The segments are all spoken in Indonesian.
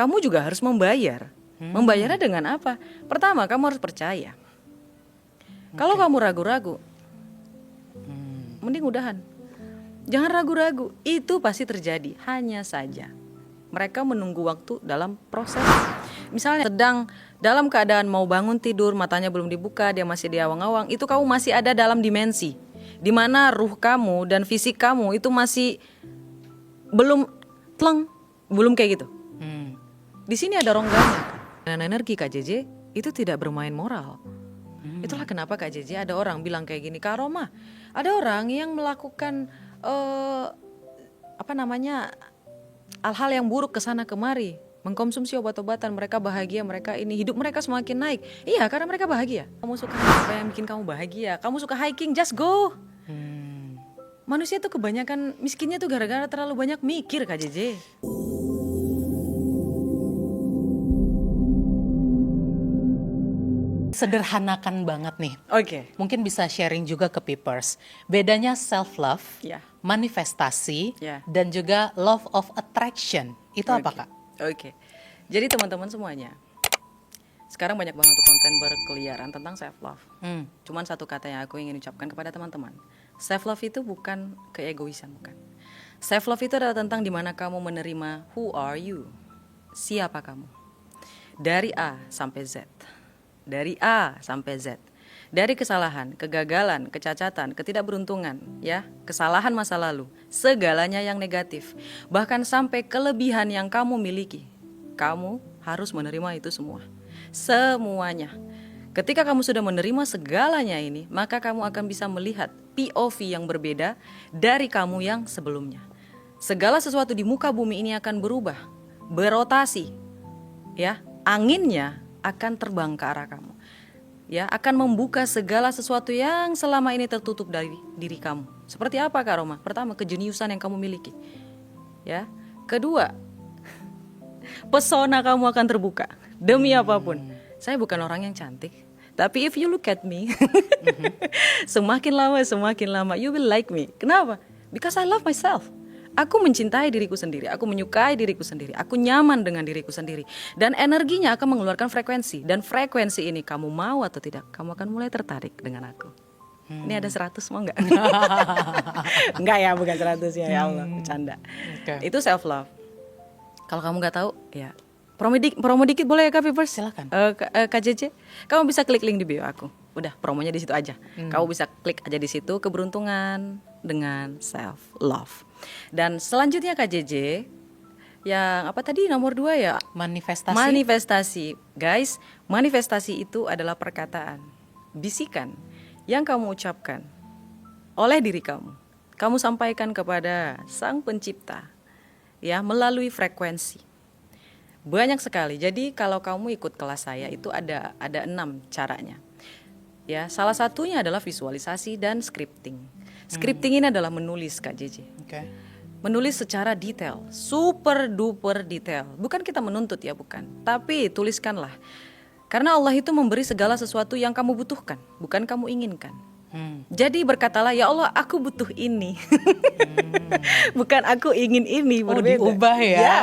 kamu juga harus membayar. Membayarnya dengan apa? Pertama, kamu harus percaya. Kalau kamu ragu-ragu, mending udahan. Jangan ragu-ragu, itu pasti terjadi. Hanya saja mereka menunggu waktu dalam proses. Misalnya sedang dalam keadaan mau bangun tidur, matanya belum dibuka, dia masih diawang-awang, itu kamu masih ada dalam dimensi di mana ruh kamu dan fisik kamu itu masih belum tleng, belum kayak gitu. Di sini ada rongganya. Dan energi Kak JJ itu tidak bermain moral. Itulah kenapa Kak JJ ada orang bilang kayak gini, Kak Roma, ada orang yang melakukan hal-hal yang buruk kesana kemari, mengkonsumsi obat-obatan, mereka bahagia, mereka ini hidup mereka semakin naik. Iya, karena mereka bahagia. Kamu suka apa yang bikin kamu bahagia? Kamu suka hiking, just go. Manusia tuh kebanyakan miskinnya tuh gara-gara terlalu banyak mikir Kak JJ. Sederhanakan banget nih. Oke. Mungkin bisa sharing juga ke Peepers. Bedanya self love, Ya. manifestasi, Ya. dan juga love of attraction. Itu apa, Kak? Oke. Jadi teman-teman semuanya, sekarang banyak banget tuh konten berkeliaran tentang self love. Cuman satu kata yang aku ingin ucapkan kepada teman-teman. Self love itu bukan keegoisan, bukan. Self love itu adalah tentang dimana kamu menerima who are you. Siapa kamu? Dari A sampai Z. Dari A sampai Z. Dari kesalahan, kegagalan, kecacatan, ketidakberuntungan, ya, kesalahan masa lalu, segalanya yang negatif, bahkan sampai kelebihan yang kamu miliki. Kamu harus menerima itu semua. Semuanya. Ketika kamu sudah menerima segalanya ini, maka kamu akan bisa melihat POV yang berbeda dari kamu yang sebelumnya. Segala sesuatu di muka bumi ini akan berubah, berotasi. Ya, anginnya akan terbang ke arah kamu. Ya, akan membuka segala sesuatu yang selama ini tertutup dari diri kamu. Seperti apa Kak Roma? Pertama, kejeniusan yang kamu miliki. Ya. Kedua, pesona kamu akan terbuka. Demi apapun. Saya bukan orang yang cantik, tapi if you look at me, semakin lama you will like me. Kenapa? Because I love myself. Aku mencintai diriku sendiri, aku menyukai diriku sendiri, aku nyaman dengan diriku sendiri. Dan energinya akan mengeluarkan frekuensi. Dan frekuensi ini kamu mau atau tidak, kamu akan mulai tertarik dengan aku. Ini ada 100 mau gak? Enggak ya, bukan 100 ya, ya Allah, bercanda. Itu self love. Kalau kamu gak tahu, ya promo dikit boleh ya Kak Vipers? Silakan. Kak JJ, kamu bisa klik link di bio aku. Udah, promonya di situ aja. Kamu bisa klik aja di situ, keberuntungan dengan self love. Dan selanjutnya Kak JJ, yang apa tadi nomor 2 ya? Manifestasi. Manifestasi. Guys, manifestasi itu adalah perkataan, bisikan yang kamu ucapkan oleh diri kamu. Kamu sampaikan kepada Sang Pencipta, ya, melalui frekuensi. Banyak sekali. Jadi kalau kamu ikut kelas saya itu ada 6 caranya. Ya, salah satunya adalah visualisasi dan scripting. Scripting ini adalah menulis Kak JJ. Menulis secara detail, super duper detail. Bukan kita menuntut ya, bukan. Tapi tuliskanlah. Karena Allah itu memberi segala sesuatu yang kamu butuhkan, bukan kamu inginkan. Jadi berkatalah, ya Allah, aku butuh ini. Bukan aku ingin ini, berbeda. Diubah ya,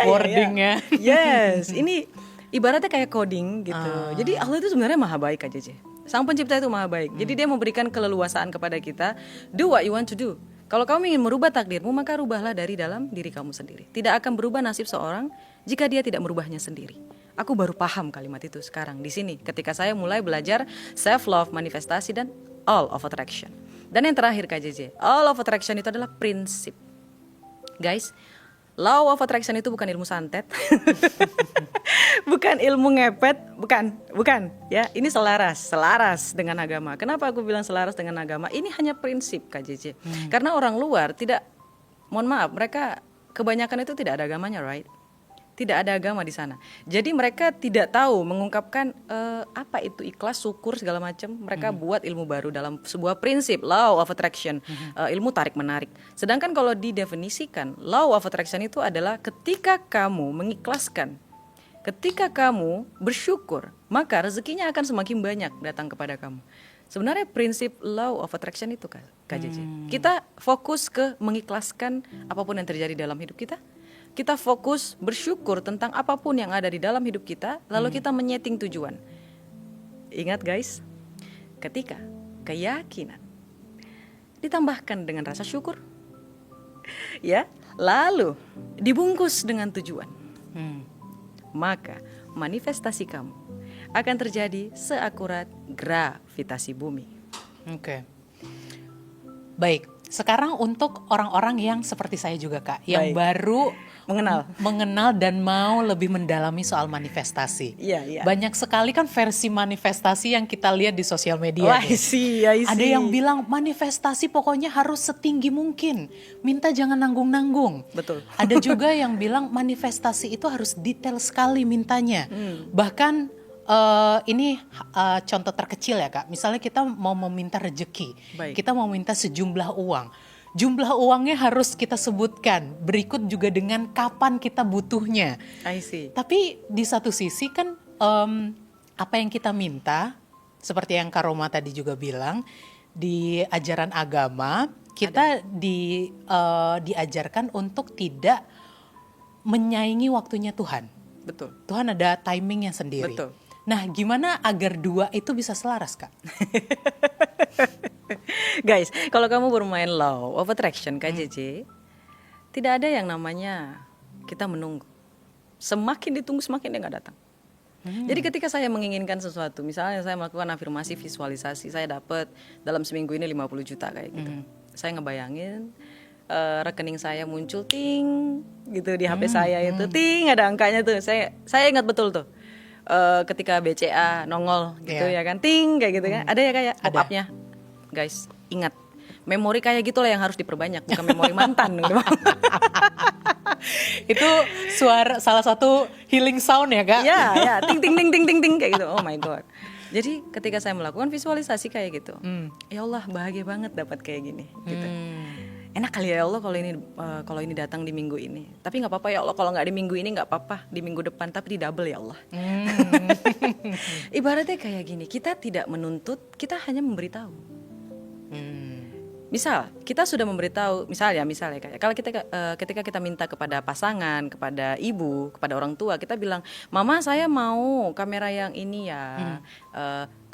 wordingnya. Yes, ini ibaratnya kayak coding gitu. Jadi Allah itu sebenarnya maha baik Kak JJ. Sang Pencipta itu maha baik. Jadi dia memberikan keleluasaan kepada kita. Do what you want to do. Kalau kamu ingin merubah takdirmu, maka rubahlah dari dalam diri kamu sendiri. Tidak akan berubah nasib seorang jika dia tidak merubahnya sendiri. Aku baru paham kalimat itu sekarang di sini ketika saya mulai belajar self love, manifestasi, dan all of attraction. Dan yang terakhir Kak JJ, all of attraction itu adalah prinsip. Guys, law of attraction itu bukan ilmu santet. Bukan ilmu ngepet, bukan ya. Ini selaras dengan agama. Kenapa aku bilang selaras dengan agama? Ini hanya prinsip Kak JJ. Karena orang luar tidak, mohon maaf, mereka kebanyakan itu tidak ada agamanya, right? Tidak ada agama di sana. Jadi mereka tidak tahu mengungkapkan apa itu ikhlas, syukur, segala macam. Mereka buat ilmu baru dalam sebuah prinsip law of attraction, ilmu tarik menarik. Sedangkan kalau didefinisikan, law of attraction itu adalah ketika kamu mengikhlaskan, ketika kamu bersyukur, maka rezekinya akan semakin banyak datang kepada kamu. Sebenarnya prinsip law of attraction itu Kak JJ. Kita fokus ke mengikhlaskan apapun yang terjadi dalam hidup kita. Kita fokus bersyukur tentang apapun yang ada di dalam hidup kita, lalu kita menyeting tujuan. Ingat guys, ketika keyakinan ditambahkan dengan rasa syukur, ya, lalu dibungkus dengan tujuan, maka manifestasi kamu akan terjadi seakurat gravitasi bumi. Oke. Baik, sekarang untuk orang-orang yang seperti saya juga Kak, yang Baik. baru Mengenal. dan mau lebih mendalami soal manifestasi. Iya, iya. Banyak sekali kan versi manifestasi yang kita lihat di sosial media. Wah, nih. I see. Ada yang bilang manifestasi pokoknya harus setinggi mungkin, minta jangan nanggung-nanggung. Betul. Ada juga yang bilang manifestasi itu harus detail sekali mintanya. Bahkan ini contoh terkecil ya Kak. Misalnya kita mau meminta rejeki, Baik. kita mau minta sejumlah uang. Jumlah uangnya harus kita sebutkan. Berikut juga dengan kapan kita butuhnya. I see. Tapi di satu sisi kan apa yang kita minta, seperti yang Kak Roma tadi juga bilang, di ajaran agama kita diajarkan untuk tidak menyaingi waktunya Tuhan. Betul. Tuhan ada timingnya sendiri. Betul. Nah, gimana agar dua itu bisa selaras, Kak? Guys, kalau kamu bermain law of attraction KJJ, tidak ada yang namanya kita menunggu. Semakin ditunggu semakin dia nggak datang. Jadi ketika saya menginginkan sesuatu, misalnya saya melakukan afirmasi visualisasi, saya dapat dalam seminggu ini 50 juta kayak gitu. Saya ngebayangin rekening saya muncul ting gitu di HP saya itu ting ada angkanya tuh. Saya ingat betul tuh. Ketika BCA nongol gitu ya kan ting kayak gitu kan. Ada ya kayak pop-up-nya. Guys, ingat, memori kayak gitulah yang harus diperbanyak, bukan memori mantan gitu. Itu salah satu healing sound ya, Kak? Ya, ting ting ting ting ting ting kayak gitu. Oh my god. Jadi ketika saya melakukan visualisasi kayak gitu, ya Allah bahagia banget dapat kayak gini gitu. Enak kali ya Allah kalau ini datang di minggu ini. Tapi nggak apa-apa ya Allah kalau nggak di minggu ini nggak apa-apa di minggu depan tapi di double ya Allah. Ibaratnya kayak gini, kita tidak menuntut, kita hanya memberitahu. Misal kita sudah memberitahu, misalnya kayak kalau ketika kita minta kepada pasangan, kepada ibu, kepada orang tua, kita bilang, mama saya mau kamera yang ini ya,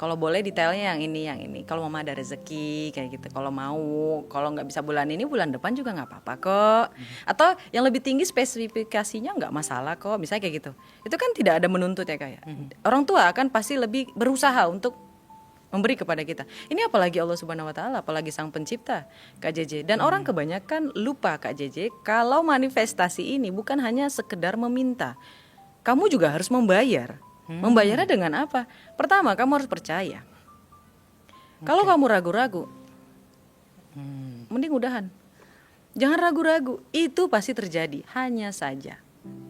kalau boleh detailnya yang ini. Kalau mama ada rezeki kayak gitu, kalau nggak bisa bulan ini, bulan depan juga nggak apa-apa kok. Atau yang lebih tinggi spesifikasinya nggak masalah kok, misalnya kayak gitu. Itu kan tidak ada menuntut ya kayak. Orang tua akan pasti lebih berusaha untuk memberi kepada kita. Ini apalagi Allah Subhanahu wa taala, apalagi Sang Pencipta, Kak JJ. Dan orang kebanyakan lupa Kak JJ, kalau manifestasi ini bukan hanya sekedar meminta. Kamu juga harus membayar. Membayarnya dengan apa? Pertama, kamu harus percaya. Kalau kamu ragu-ragu, mending udahan. Jangan ragu-ragu, itu pasti terjadi. Hanya saja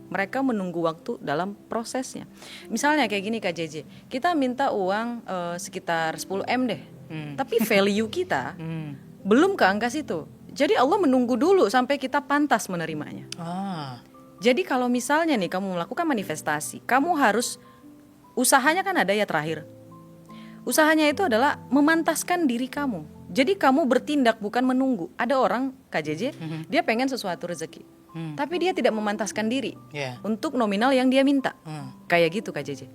mereka menunggu waktu dalam prosesnya. Misalnya kayak gini Kak JJ, kita minta uang sekitar 10 M deh, tapi value kita belum ke angka situ. Jadi Allah menunggu dulu sampai kita pantas menerimanya. Jadi kalau misalnya nih kamu melakukan manifestasi, kamu harus, usahanya kan ada ya terakhir. Usahanya itu adalah memantaskan diri kamu. Jadi kamu bertindak bukan menunggu. Ada orang Kak JJ, dia pengen sesuatu rezeki. Tapi dia tidak memantaskan diri untuk nominal yang dia minta. Kayak gitu Kak JJ.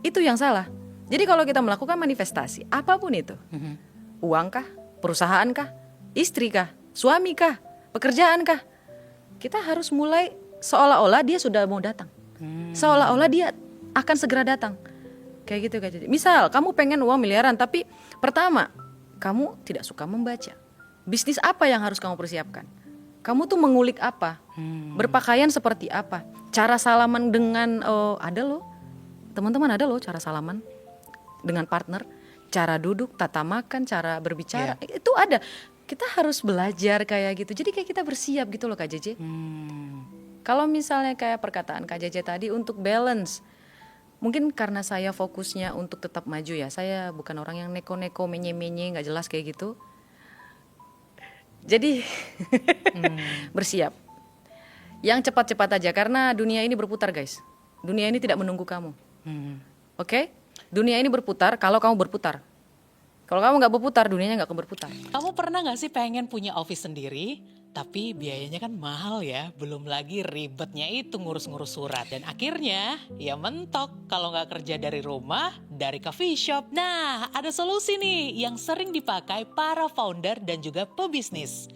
Itu yang salah. Jadi kalau kita melakukan manifestasi, apapun itu, uang kah, perusahaan kah, istri kah, suami kah, pekerjaan kah, kita harus mulai seolah-olah dia sudah mau datang. Seolah-olah dia akan segera datang. Kayak gitu Kak JJ. Misal kamu pengen uang miliaran, tapi pertama, kamu tidak suka membaca. Bisnis apa yang harus kamu persiapkan? Kamu tuh mengulik apa? Berpakaian seperti apa? Cara salaman dengan ada loh. Teman-teman ada loh cara salaman dengan partner, cara duduk, tata makan, cara berbicara. Itu ada. Kita harus belajar kayak gitu. Jadi kayak kita bersiap gitu loh Kak JJ. Kalau misalnya kayak perkataan Kak JJ tadi untuk balance. Mungkin karena saya fokusnya untuk tetap maju ya. Saya bukan orang yang neko-neko, menye-menye, gak jelas kayak gitu. Jadi bersiap. Yang cepat-cepat aja karena dunia ini berputar guys. Dunia ini tidak menunggu kamu. Oke? Dunia ini berputar kalau kamu berputar. Kalau kamu gak berputar, dunianya gak akan berputar. Kamu pernah gak sih pengen punya office sendiri, Tapi biayanya kan mahal ya, belum lagi ribetnya itu ngurus-ngurus surat. Dan akhirnya ya mentok kalau nggak kerja dari rumah, dari coffee shop. Nah, ada solusi nih yang sering dipakai para founder dan juga pebisnis.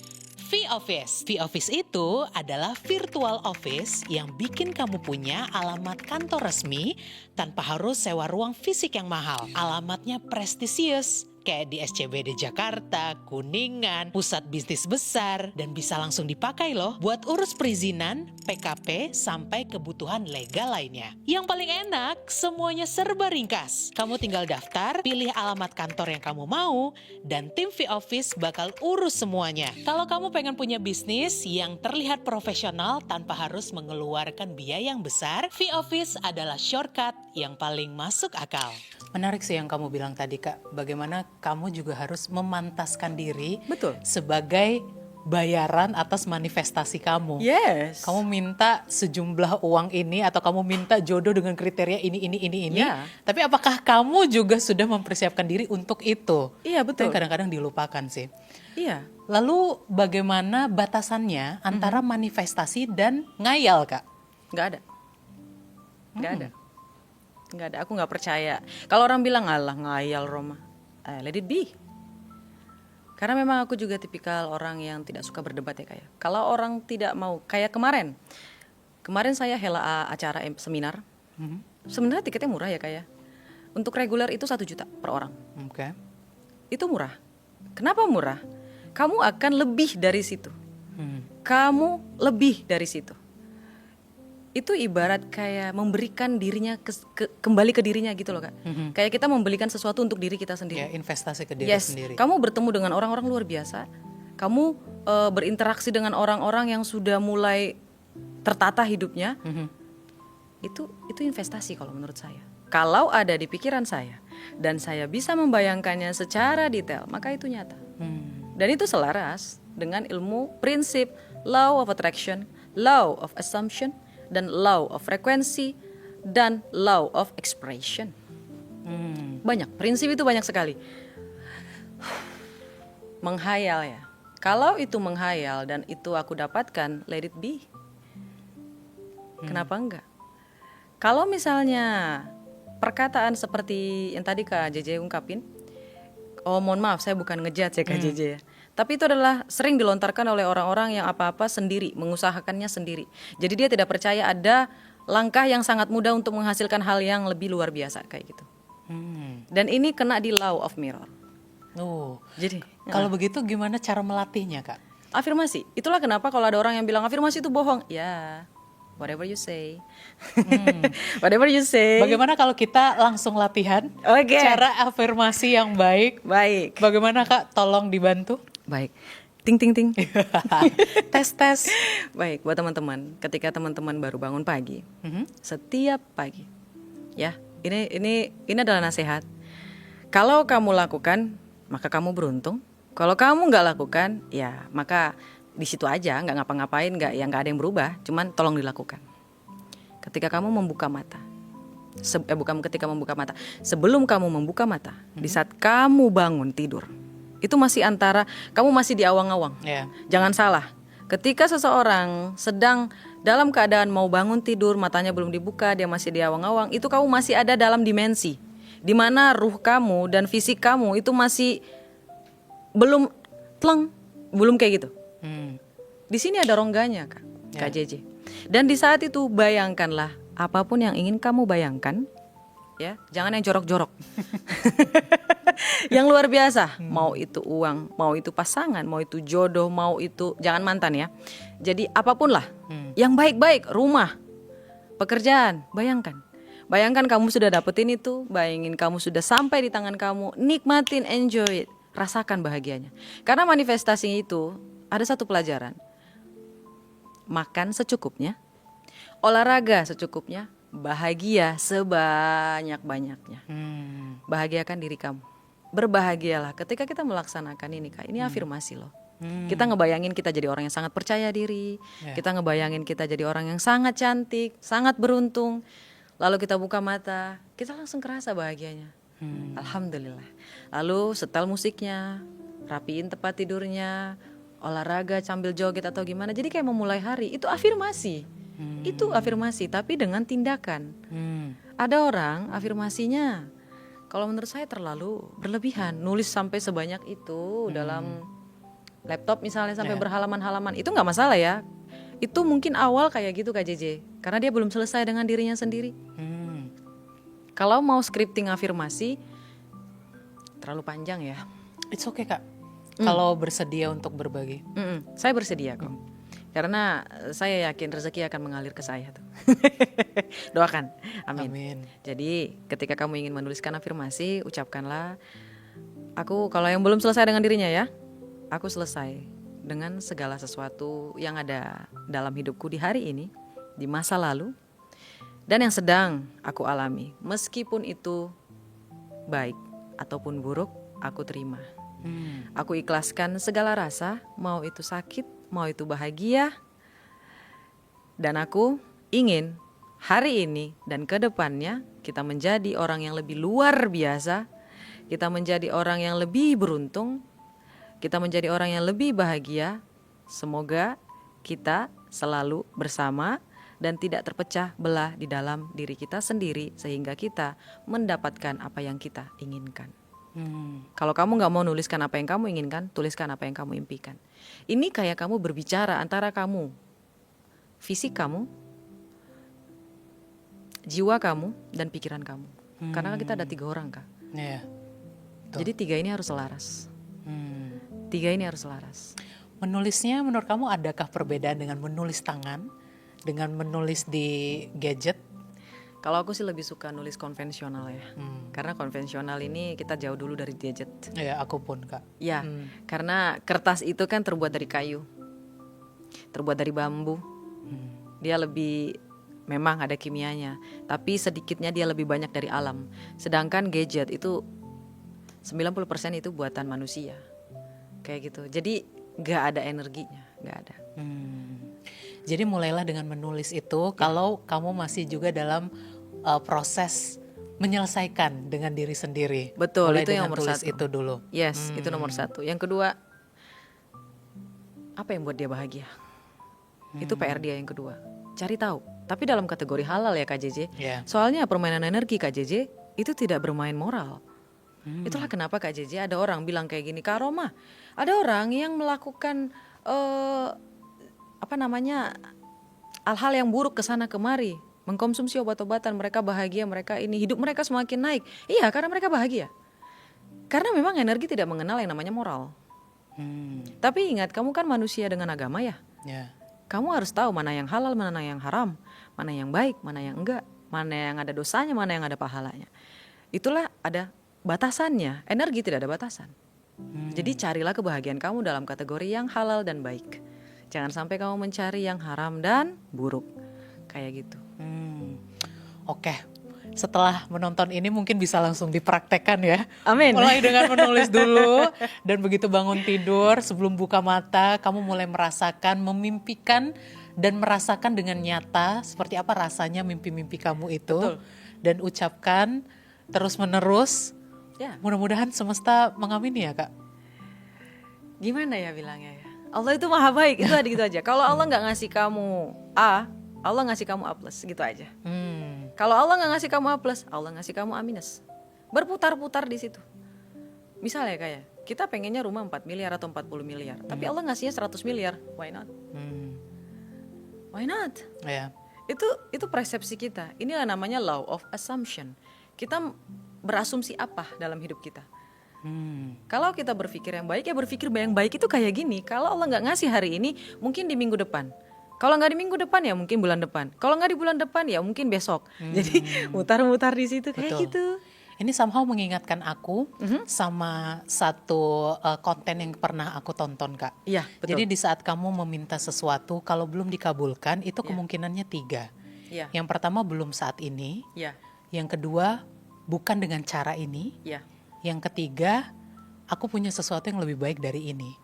V-Office. V-Office itu adalah virtual office yang bikin kamu punya alamat kantor resmi tanpa harus sewa ruang fisik yang mahal. Alamatnya prestisius, kayak di SCBD Jakarta, Kuningan, pusat bisnis besar, dan bisa langsung dipakai loh buat urus perizinan, PKP, sampai kebutuhan legal lainnya. Yang paling enak, semuanya serba ringkas. Kamu tinggal daftar, pilih alamat kantor yang kamu mau, dan tim V-Office bakal urus semuanya. Kalau kamu pengen punya bisnis yang terlihat profesional tanpa harus mengeluarkan biaya yang besar, V-Office adalah shortcut yang paling masuk akal. Menarik sih yang kamu bilang tadi, Kak. Bagaimana kamu juga harus memantaskan diri Betul. sebagai bayaran atas manifestasi kamu. Yes. Kamu minta sejumlah uang ini atau kamu minta jodoh dengan kriteria ini. Ya. Tapi apakah kamu juga sudah mempersiapkan diri untuk itu? Iya, Itu betul. yang kadang-kadang dilupakan sih. Iya. Lalu bagaimana batasannya antara manifestasi dan ngayal, Kak? Nggak ada. Nggak ada. Nggak ada. Aku nggak percaya. Kalau orang bilang, alah ngayal Roma. Let it be. Karena memang aku juga tipikal orang yang tidak suka berdebat ya kayak. Kalau orang tidak mau, kayak kemarin. Kemarin saya hela acara seminar. Sebenarnya tiketnya murah ya kayak. Untuk reguler itu 1 juta per orang. Oke. Itu murah. Kenapa murah? Kamu akan lebih dari situ. Kamu lebih dari situ. Itu ibarat kayak memberikan dirinya kembali ke dirinya gitu loh Kak. Kayak kita membelikan sesuatu untuk diri kita sendiri. Ya, investasi ke diri Yes, sendiri. kamu bertemu dengan orang-orang luar biasa. Kamu berinteraksi dengan orang-orang yang sudah mulai tertata hidupnya. Itu investasi kalau menurut saya. Kalau ada di pikiran saya dan saya bisa membayangkannya secara detail, maka itu nyata. Dan itu selaras dengan ilmu prinsip law of attraction, law of assumption, dan law of frekuensi, dan law of expression. Banyak, prinsip itu banyak sekali. Menghayal ya. Kalau itu menghayal dan itu aku dapatkan, let it be. Kenapa enggak? Kalau misalnya perkataan seperti yang tadi Kak JJ ungkapin, oh mohon maaf saya bukan ngejudge ya Kak JJ ya. Tapi itu adalah sering dilontarkan oleh orang-orang yang apa-apa sendiri, mengusahakannya sendiri. Jadi dia tidak percaya ada langkah yang sangat mudah untuk menghasilkan hal yang lebih luar biasa kayak gitu. Dan ini kena di law of mirror. Jadi Kalau begitu gimana cara melatihnya, Kak? afirmasi. Itulah kenapa kalau ada orang yang bilang afirmasi itu bohong. Ya, whatever you say. Whatever you say. Bagaimana kalau kita langsung latihan Oke. cara afirmasi yang baik? Baik. Bagaimana, Kak? Tolong dibantu. Baik. Ting ting ting. Tes. Baik, buat teman-teman, ketika teman-teman baru bangun pagi, setiap pagi, ya, ini adalah nasihat. Kalau kamu lakukan, maka kamu beruntung. Kalau kamu nggak lakukan, ya maka di situ aja, nggak ngapa-ngapain, nggak ada yang berubah. Cuman tolong dilakukan. Ketika kamu membuka mata, bukan ketika membuka mata, sebelum kamu membuka mata, di saat kamu bangun tidur, itu masih antara kamu masih di awang-awang. Ya. Jangan salah. Ketika seseorang sedang dalam keadaan mau bangun tidur, matanya belum dibuka, dia masih di awang-awang, itu kamu masih ada dalam dimensi di mana ruh kamu dan fisik kamu itu masih belum belum kayak gitu. Di sini ada rongganya, Kak JJ. Dan di saat itu bayangkanlah apapun yang ingin kamu bayangkan, ya, jangan yang jorok-jorok. Yang luar biasa, mau itu uang, mau itu pasangan, mau itu jodoh, mau itu jangan mantan ya. Jadi apapun lah, yang baik-baik, rumah, pekerjaan, bayangkan. Bayangkan kamu sudah dapetin itu, bayangin kamu sudah sampai di tangan kamu, nikmatin, enjoy it, rasakan bahagianya. Karena manifestasi itu ada satu pelajaran, makan secukupnya, olahraga secukupnya, bahagia sebanyak-banyaknya. Bahagiakan diri kamu. Berbahagialah ketika kita melaksanakan ini, Kak. Ini afirmasi loh. Kita ngebayangin kita jadi orang yang sangat percaya diri. Kita ngebayangin kita jadi orang yang sangat cantik, sangat beruntung. Lalu kita buka mata, kita langsung kerasa bahagianya. Alhamdulillah. Lalu setel musiknya, rapiin tempat tidurnya, olahraga sambil joget atau gimana. Jadi kayak memulai hari itu afirmasi. Itu afirmasi tapi dengan tindakan. Ada orang afirmasinya kalau menurut saya terlalu berlebihan. Nulis sampai sebanyak itu dalam laptop misalnya sampai berhalaman-halaman. Itu nggak masalah ya. Itu mungkin awal kayak gitu Kak JJ. Karena dia belum selesai dengan dirinya sendiri. Kalau mau scripting afirmasi terlalu panjang ya. It's okay Kak. Kalau bersedia untuk berbagi. Saya bersedia kok. Karena saya yakin rezeki akan mengalir ke saya tuh. Doakan. Amin. Amin. Jadi ketika kamu ingin menuliskan afirmasi, ucapkanlah, aku kalau yang belum selesai dengan dirinya ya, aku selesai dengan segala sesuatu yang ada dalam hidupku di hari ini, di masa lalu, dan yang sedang aku alami. Meskipun itu baik ataupun buruk, aku terima. Aku ikhlaskan segala rasa, mau itu sakit, mau itu bahagia. Dan aku ingin hari ini dan ke depannya kita menjadi orang yang lebih luar biasa. Kita menjadi orang yang lebih beruntung. Kita menjadi orang yang lebih bahagia. Semoga kita selalu bersama dan tidak terpecah belah di dalam diri kita sendiri sehingga kita mendapatkan apa yang kita inginkan. Kalau kamu gak mau nuliskan apa yang kamu inginkan, tuliskan apa yang kamu impikan. Ini kayak kamu berbicara antara kamu, fisik kamu, jiwa kamu, dan pikiran kamu. Karena kita ada 3 orang Kak. Jadi 3 ini harus selaras. 3 ini harus selaras. Menulisnya menurut kamu adakah perbedaan dengan menulis tangan, dengan menulis di gadget? Kalau aku sih lebih suka nulis konvensional ya. Karena konvensional ini kita jauh dulu dari gadget. Ya, aku pun Kak. Ya, karena kertas itu kan terbuat dari kayu, terbuat dari bambu. Dia lebih, memang ada kimianya, tapi sedikitnya dia lebih banyak dari alam. Sedangkan gadget itu 90% itu buatan manusia. Kayak gitu. Jadi gak ada energinya, gak ada. Jadi mulailah dengan menulis itu kalau kamu masih juga dalam proses menyelesaikan dengan diri sendiri. Betul, mulai itu yang dengan nomor tulis 1. itu dulu. Yes, itu nomor 1. Yang kedua, apa yang buat dia bahagia? Itu PR dia yang kedua. Cari tahu. Tapi dalam kategori halal ya Kak JJ. Soalnya permainan energi Kak JJ itu tidak bermain moral. Itulah kenapa Kak JJ ada orang bilang kayak gini, Kak Roma, ada orang yang melakukan hal-hal yang buruk ke sana kemari, mengkonsumsi obat-obatan, mereka bahagia, mereka ini hidup mereka semakin naik. Iya, karena mereka bahagia. Karena memang energi tidak mengenal yang namanya moral. Tapi ingat, kamu kan manusia dengan agama ya. Kamu harus tahu mana yang halal, mana yang haram, mana yang baik, mana yang enggak, mana yang ada dosanya, mana yang ada pahalanya. Itulah ada batasannya. Energi tidak ada batasan. Jadi carilah kebahagiaan kamu dalam kategori yang halal dan baik. Jangan sampai kamu mencari yang haram dan buruk. Kayak gitu. Oke. Setelah menonton ini mungkin bisa langsung dipraktekkan ya. Amin. Mulai dengan menulis dulu. Dan begitu bangun tidur, sebelum buka mata, kamu mulai merasakan, memimpikan, dan merasakan dengan nyata seperti apa rasanya mimpi-mimpi kamu itu. Betul. Dan ucapkan terus menerus. Ya. Mudah-mudahan semesta mengamini ya Kak. Gimana ya bilangnya ya? Allah itu maha baik, itu gitu aja. Kalau Allah nggak ngasih kamu A, Allah ngasih kamu A+, gitu aja. Kalau Allah nggak ngasih kamu A+, Allah ngasih kamu A-. Berputar-putar di situ. Misalnya kayak kita pengennya rumah 4 miliar atau 40 miliar, tapi Allah ngasihnya 100 miliar. Why not? Why not? Ya. Itu persepsi kita. Inilah namanya law of assumption. Kita berasumsi apa dalam hidup kita. Kalau kita berpikir yang baik, ya berpikir yang baik itu kayak gini. Kalau Allah nggak ngasih hari ini, mungkin di minggu depan. Kalau nggak di minggu depan ya mungkin bulan depan. Kalau nggak di bulan depan ya mungkin besok. Jadi mutar-mutar di situ kayak gitu. Ini somehow mengingatkan aku sama satu konten yang pernah aku tonton Kak. Iya, betul. Jadi di saat kamu meminta sesuatu, kalau belum dikabulkan itu kemungkinannya 3. Iya. Yang pertama belum saat ini. Iya. Yang kedua bukan dengan cara ini. Iya. Yang ketiga aku punya sesuatu yang lebih baik dari ini.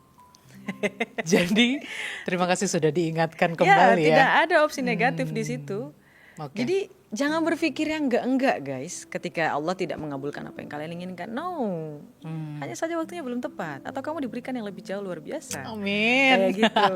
Jadi terima kasih sudah diingatkan kembali ya. Tidak ada opsi negatif di situ. Okay. Jadi Jangan berpikir yang enggak guys. Ketika Allah tidak mengabulkan apa yang kalian inginkan. No. Hanya saja waktunya belum tepat. Atau kamu diberikan yang lebih jauh luar biasa. Amin. Kayak gitu.